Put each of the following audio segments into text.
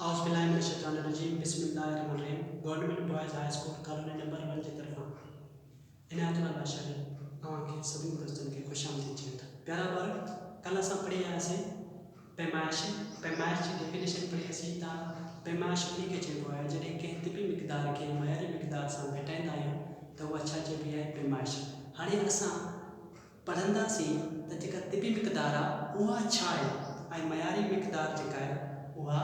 औज़ुबिल्लाहिमिनश्शैतानिर्रजीम बिस्मिल्लाहिर्रहमानिर्रहीम। Government boys high school colony number 1 की तरफ इनायतुल्लाह बादशाह के सभी दोस्तों के खुशामदीद चेता प्यारा बार कल असां पढ़ी आयासीं पैमाइश पैमाइश की डेफिनेशन पढ़ी असीं ता पैमाइश उन्हीं के चइबो आहे जॾहिं कंहिं तिबी मिक़दार खे मयारी मिक़दार सां भेटाईंदा आहियूं त उहा छा चइबी आहे पैमाइश। हाणे असां पढ़ंदासीं त जेका तिबी मिक़दार आहे उहा छा आहे ऐं मयारी मिक़दार जेका आहे उहा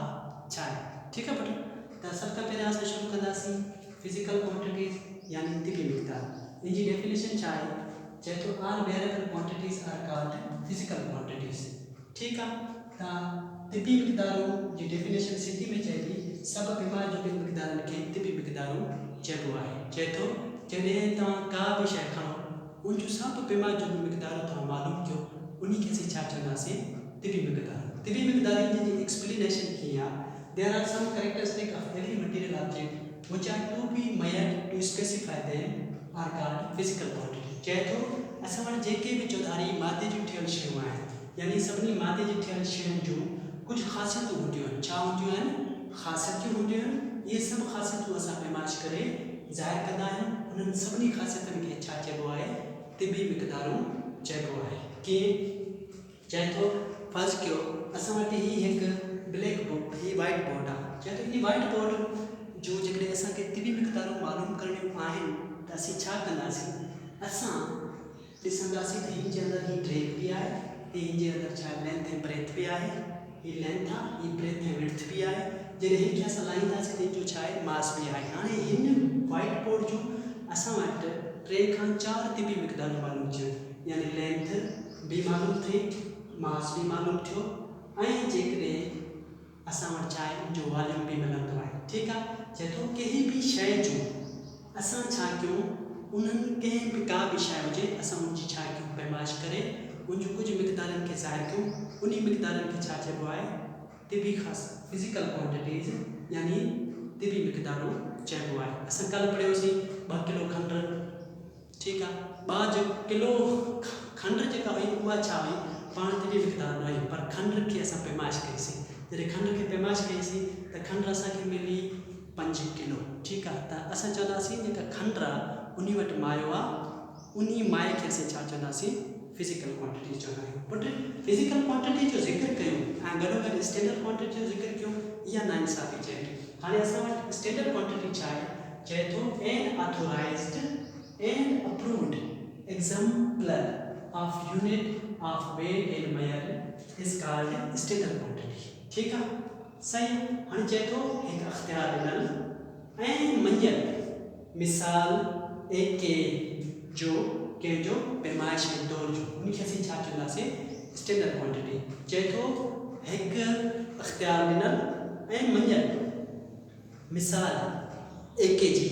छा आहे। ठीक है बेटा, तो सब खां पहिरियों असां शुरू कंदासीं फिजिकल क्वांटिटीज़ यानी तिबी मिक़दार। इनकी डेफिनेशन छा आहे चए थो all variable quantities are called physical quantities. ठीक है, तो तिबी मिक़दारों जी डेफिनेशन सिंधी में चइबी सब बेमाजूबी मिक़दारनि खे तिबी मिक़दारूं चइबो आहे। चए थो जॾहिं तव्हां का बि शइ खणो उन जूं सभु बेमाजूबी मिक़दारूं तव्हां मालूम कयो उन खे असीं छा चवंदासीं तिबी मिक़दार। तिबी मिक़दारनि जी एक्सप्लेनेशन कीअं आहे। There are some characteristics of every material object which are to be measured to specify them are called physical quantity। चए थो असां वटि जेके भी चौधारी मादे जूं ठहियल शयूं आहिनि यानी सभिनी मादे जी ठहियल शयुनि जूं कुछ ख़ासियतूं हूंदियूं आहिनि। छा हूंदियूं आहिनि? ख़ासियतूं हूंदियूं आहिनि। इहे सभु ख़ासियतूं असां पैमाइश करे ज़ाहिर कंदा आहियूं। उन्हनि सभिनी ख़ासियतुनि खे छा चइबो आहे तिबी मिक़दारूं चइबो आहे। कीअं चए थो फर्ज़ कयो असां वटि ही हिकु ब्लैक बोर्ड ही वाइट बोर्ड आहे। चए थो इन वाइट बोर्ड जो जेकॾहिं असांखे तिबी मिक़दारूं मालूम करणियूं आहिनि त असीं छा कंदासीं असां ॾिसंदासीं त हिन जे अंदरि ही ड्रेक भी आहे हिन जे अंदरि छा लेंथ ऐं ब्रेथ भी आहे ही लेंथ आहे ही ब्रेथ ऐं विड्थ भी आहे। जॾहिं हिन खे असां लाहींदासीं त हिन जो छा आहे मास भी आहे। हाणे हिन वाइट बोर्ड जूं असां वटि 3 खां 4 तिबी मिक़दारूं मालूम थियूं यानी लेंथ भी मालूम थी मास भी मालूम थियो ऐं जेकॾहिं असां वटि छा आहे उनजो वॉल्यूम भी मिलंदो आहे। ठीक आहे, चए थो कंहिं भी शइ जो असां छा कयूं उन्हनि कंहिं भी का भी शइ हुजे असां उनजी छा कयूं पैमाइश करे उन जूं कुझु मिक़दारनि खे ज़ाहिर कयूं उन मिक़दारनि खे छा चइबो आहे तिबी ख़ासि फिजिकल क्वांटिटीज़ यानी तिबी मिक़दारूं चइबो आहे। असां कल्ह पढ़ियोसीं 2 किलो खंडु। ठीक आहे, 2 किलो खंडु जेका हुई उहा छा हुई पाण तिबी मिक़दार न हुई पर खंडु खे असां पैमाइश कईसीं। जॾहिं खंड खे पैमाइश कईसीं त खंडु असांखे मिली 5 किलो। ठीक आहे, त असां चवंदासीं जेका खंडु आहे उन वटि मायो आहे उन माए खे असीं छा चवंदासीं फिजिकल क्वांटिटी चवंदा आहियूं। बट फिजिकल क्वांटिटी जो ज़िक्र कयूं ऐं गॾोगॾु स्टैंडर्ड क्वांटिटी जो ज़िक्र कयूं इहा नाइंसाफ़ी चए थी। हाणे असां वटि स्टैंडर्ड क्वांटिटी छा आहे चए थो an authorised and approved exemplar of unit of weight and measure is called standard quantity. ठीक है, सही। हाँ चए थो एक अख्तियार ॾिनल ऐं मञियल मिसाल के जो पैमाइश ऐं तौर जो उनखे असीं छा चवंदासीं स्टैंडर्ड क्वांटिटी। चए थो हिकु अख्तियार ॾिनल ऐं मञियल मिसाल एके जी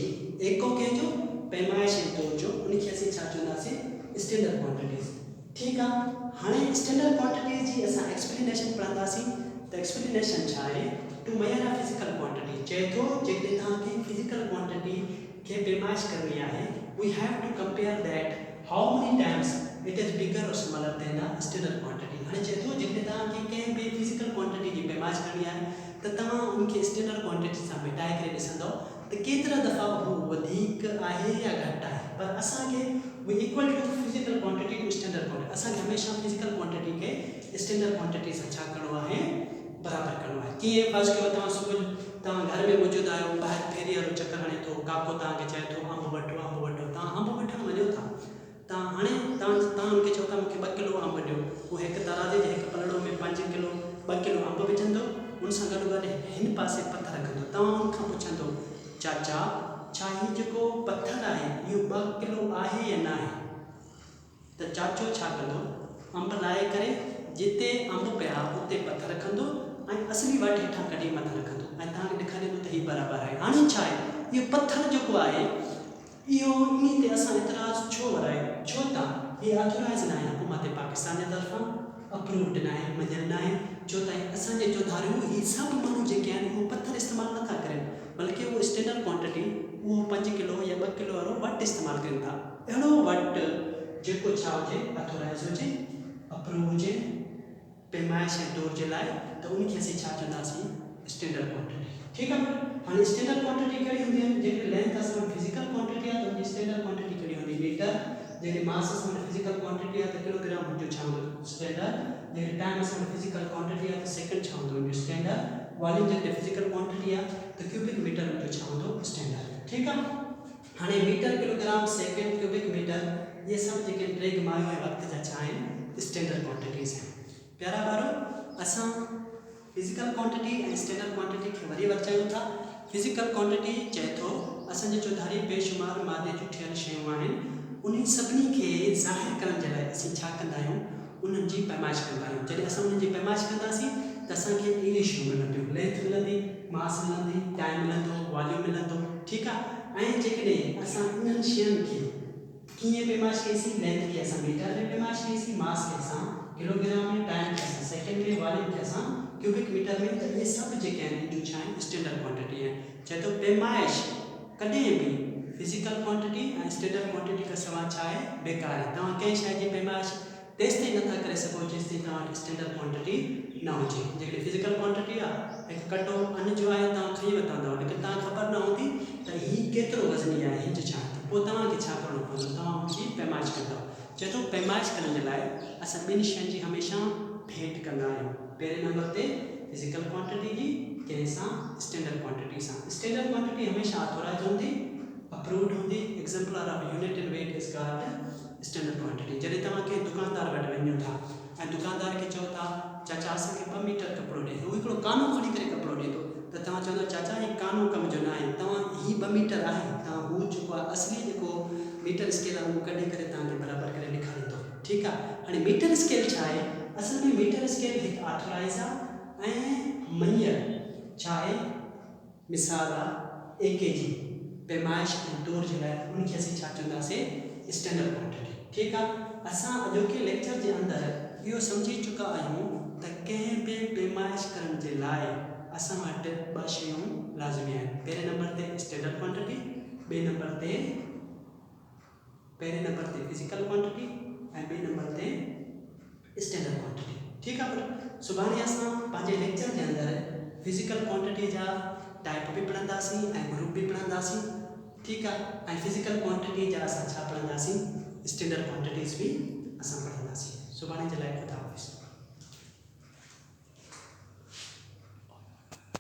एको कंहिंजो पैमाइश ऐं तौर जो उनखे असीं छा चवंदासीं स्टैंडर्ड क्वांटिटीज़। ठीक आहे, हाणे स्टैंडर्ड क्वांटिटीज़ जी असां एक्सप्लेनेशन पढ़ंदासीं। The explanation छा आहे to measure a physical quantity. चए थो जेकॾहिं तव्हांखे फिजिकल क्वांटिटी खे पैमाइश करणी आहे we have to compare that how many times it is bigger और smaller than a standard quantity. हाणे चए थो जेकॾहिं तव्हांखे कंहिं बि फिजिकल क्वांटिटी जी पैमाइश करणी आहे त तव्हां उनखे स्टैंडर्ड क्वांटिटी सां भेटाए करे ॾिसंदव त केतिरा दफ़ा उहो वधीक आहे या घटि आहे। पर असांखे we equal to physical quantity to standard quantity असांखे हमेशह फिजिकल क्वांटिटी खे स्टैंडर्ड क्वांटिटी सां छा करिणो आहे बराबर करिणो आहे। कीअं फर्ज़ कयो तव्हां सुबुह तव्हां घर में मौजूदु आहियो ॿाहिरि फेरी वारो चकर हणे थो काको तव्हांखे चए थो अंब वठो तव्हां अंब वठणु वञो था तव्हां हाणे तव्हां हुनखे चओ था मूंखे 2 किलो अंब ॾियो उहो हिकु तराज़े जे हिकु पलड़ो में 5 किलो 2 किलो अंब विझंदो उन सां गॾु हिन पासे पथर रखंदो तव्हां हुनखां पुछंदो चाचा छा हीउ जेको पथर आहे इहो 2 किलो आहे या न आहे त चाचो छा कंदो अंब लाहे करे जिते अंब पिया उते पथर रखंदो ऐं असली वाट हेठां कढी मथां रखंदो ऐं तव्हांखे ॾेखारींदो त हीउ बराबरि आहे। हाणे छा आहे इहो पथर जेको आहे इहो इन ते असां एतिराज़ छो वरायो छो त हीउ ऑथोराइज़ न आहे हुकूमत पाकिस्तान जे तरफ़ां अप्रूव्ड न आहे मञियल न आहे छो त असांजे चौधारियूं हीउ सभु माण्हू जेके आहिनि उहो पथर इस्तेमालु नथा कनि बल्कि उहो स्टैंडर्ड क्वांटिटी उहो 5 किलो या 2 किलो वारो वट इस्तेमालु कनि था। अहिड़ो वट जेको छा हुजे ऑथोराइज़ हुजे अप्रूव हुजे पैमाइश ऐं तौर जे लाइ त उनखे असीं छा चवंदासीं स्टैंडर्ड क्वांटिटी। ठीक है हाँ स्टैंडर्ड क्वांटिटी कड़ी होंदी है जेके लेंथ असन फिजिकल क्वांटिटी है तो स्टैंडर्ड क्वांटिटी कड़ी होंदी मीटर जेके मास असन फिजिकल क्वांटिटी है तो किलोग्राम जो छांदो स्टैंडर्ड जेके टाइम असन फिजिकल क्वांटिटी है तो सेकंड छांदो जो स्टैंडर्ड वॉल्यूम जेके फिजिकल क्वांटिटी है तो क्यूबिक मीटर जो छांदो स्टैंडर्ड। ठीक है हाँ metre kilogram second cubic metre ये सब जेके ट्रेग मायो वक्त जा चाहे स्टैंडर्ड क्वांटिटीज हैं। प्यारा बारो असां physical quantity and standard quantity के वरी वचायूं था। फिजिकल क्वांटिटी चए थो असांजे चौधारी बेशुमार मादे जूं ठहियल शयूं आहिनि उन्हनि सभिनी खे ज़ाहिर करण जे लाइ असीं छा कंदा आहियूं उन्हनि जी पैमाइश कंदा आहियूं। जॾहिं असां उन्हनि जी पैमाइश कंदासीं त असांखे अहिड़ी शयूं मिलंदियूं लेंथ मिलंदी मास मिलंदी टाइम मिलंदो वॉल्यूम मिलंदो। ठीकु आहे ऐं जेकॾहिं असां उन्हनि शयुनि खे कीअं पैमाइश कईसीं लेंथ खे असां मीटर में पैमाइश कईसीं मास खे असां किलोग्राम में टाइम खे असां सेकेंड में वॉल्यूम खे असां क्यूबिक मीटर में तो ये सब जेके आहिनि जो छा आहिनि स्टैंडर्ड क्वांटिटी है। चए तो पैमाइश कॾहिं बि फिजिकल क्वांटिटी ऐं स्टैंडर्ड क्वांटिटी का सवाल छा आहे बेकार है। तव्हां कंहिं शइ जी पैमाइश तेसि ताईं नथा करे सघो जेसि ताईं तव्हां वटि स्टैंडर्ड क्वांटिटी न हुजे। जेकॾहिं फिजिकल क्वांटिटी आहे हिकु कटो अन्न जो आहे तव्हां खई वठंदव लेकिन तव्हां ख़बर न हूंदी त हीउ केतिरो वज़नी आहे हिंज छा आहे त पोइ तव्हांखे छा करिणो पवंदो तव्हां हुनजी पैमाइश कंदव। चए थो पैमाइश करण जे लाइ असां ॿिनि शयुनि जी हमेशह भेट कंदा आहियूं। पहिरें नंबर ते फिजिकल क्वांटिटी जी कैसा स्टैंडर्ड क्वांटिटी सा। स्टैंडर्ड क्वांटिटी हमेशा ऑथराइज होंदी अप्रूव्ड होंदी exemplar of unit in weight is called standard quantity. जॾहिं तव्हां के दुकानदार वटि वञो था ऐं दुकानदार खे चओ था चाचा असांखे 2 मीटर कपिड़ो ॾे हू हिकिड़ो कानो खणी करे कपिड़ो ॾींदो त तव्हां चवंदो चाचा हीउ कानो कम जो न आहे तव्हां हीउ 2 मीटर आहे तव्हां हू जेको आहे असली जेको मीटर स्केल आहे उहो कढी करे तव्हांखे बराबरि करे ॾेखारींदो। ठीकु आहे हाणे मीटर स्केल छा आहे असल में मीटर स्केल हिकु ऑथराइज आहे ऐं मञियल छा आहे मिसाल आहे AKG पैमाइश ऐं तौर जे लाइ उनखे असीं छा चवंदासीं स्टैंडर्ड क्वांटिटी। ठीकु आहे असां अॼोके लेक्चर जे अंदरि इहो सम्झी चुका आहियूं त कंहिं बि पैमाइश करण जे लाइ असां वटि 2 शयूं लाज़मी आहिनि। पहिरें नंबर ते स्टैंडर्ड क्वांटिटी पहिरें नंबर ते फिजिकल क्वांटिटी ऐं ॿिए नंबर ते स्टैंडर्ड क्वांटिटी। ठीकु आहे पर सुभाणे असां पंहिंजे लेक्चर जे अंदरि फिजिकल क्वांटिटी जा टाइप भी पढ़ंदासीं ऐं ग्रुप भी पढ़ंदासीं। ठीकु आहे ऐं फिजिकल क्वांटिटी जा असां छा पढ़ंदासीं स्टैंडर्ड क्वांटिटीज़ भी असां पढ़ंदासीं। सुभाणे जे लाइ ख़ुदा हाफ़िज़।